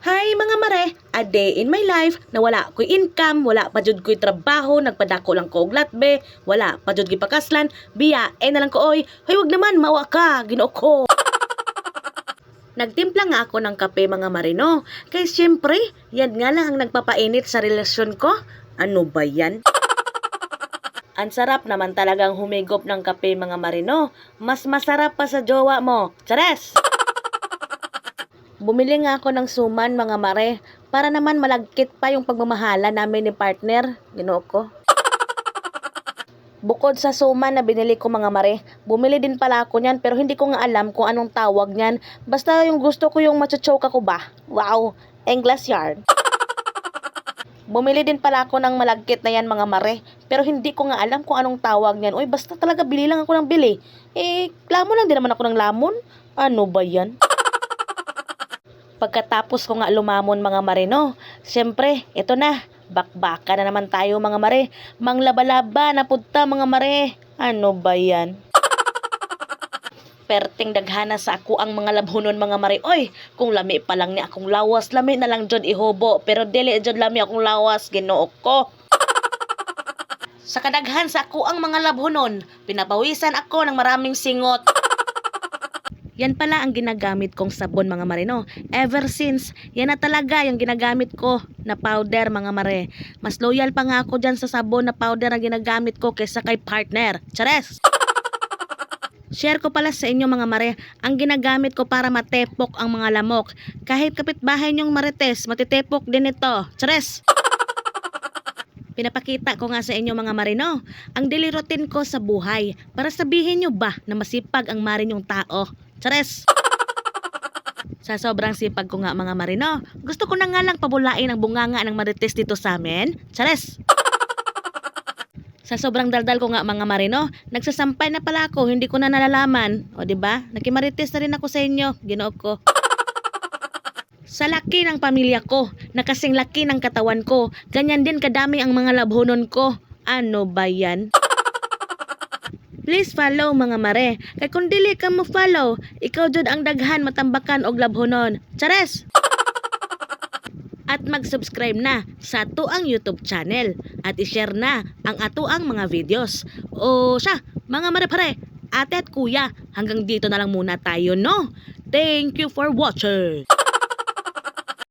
Hi mga mare, a day in my life na wala ko'y income, wala pa jud ko'y trabaho, nagpadako lang ko og latbe, wala pa jud ko'y pakaslan, biya na lang ko oy. Hoy wag naman mawa ka, Ginoo ko. Nagtimpla nga ako ng kape mga marino, kay siyempre, yan nga lang ang nagpapainit sa relasyon ko. Ano ba yan? Ang sarap naman talagang humigop ng kape mga marino, mas masarap pa sa jowa mo. Chares! Bumili nga ako ng suman mga mare para naman malagkit pa yung pagmamahala namin ni partner. Ginoo ko. Bukod sa suman na binili ko mga mare, bumili din pala ako niyan pero hindi ko nga alam kung anong tawag niyan. Basta yung gusto ko yung machochoke ako ba. Wow, English yarn. Bumili din pala ako ng malagkit na yan mga mare pero hindi ko nga alam kung anong tawag niyan. Uy, basta talaga bili lang ako ng bili. Lamon lang din naman ako ng lamon. Ano ba yan? Pagkatapos ko nga lumamon mga marino, siyempre, ito na, bakbaka na naman tayo mga mare. Manglaba-laba na punta mga mare. Ano ba yan? Perting daghana sa ako ang mga labhonon mga mare. Oy, kung lami pa lang ni akong lawas, lami na lang jud ihobo. Pero dili jud lami akong lawas, Ginoo ko. Sa kadaghan sa ako ang mga labhonon, pinapawisan ako ng maraming singot. Yan pala ang ginagamit kong sabon mga marino. Ever since, yan na talaga yung ginagamit ko na powder mga mare. Mas loyal pa nga ako dyan sa sabon na powder na ginagamit ko kaysa kay partner. Chares! Share ko pala sa inyo mga mare, ang ginagamit ko para matepok ang mga lamok. Kahit kapitbahay nyong marites, matitepok din ito. Chares! Pinapakita ko nga sa inyo mga marino, ang daily routine ko sa buhay para sabihin nyo ba na masipag ang marinyong tao. Chares! Sa sobrang sipag ko nga mga marino, gusto ko na nga lang pabulain ang bunganga ng marites dito sa amin. Chares! Sa sobrang daldal ko nga mga marino, nagsasampay na pala ako, hindi ko na nalalaman. O diba? Nakimarites na rin ako sa inyo, Ginoo ko. Sa laki ng pamilya ko, na kasing laki ng katawan ko, ganyan din kadami ang mga labhonon ko. Ano ba yan? Please follow mga mare. Kay kung dili ka mo follow, ikaw jud ang daghan matambakan og labhonon. Chares! At mag-subscribe na sa atuang YouTube channel at i-share na ang atuang mga videos. O siya, mga mare pare, ate at kuya, hanggang dito na lang muna tayo no. Thank you for watching.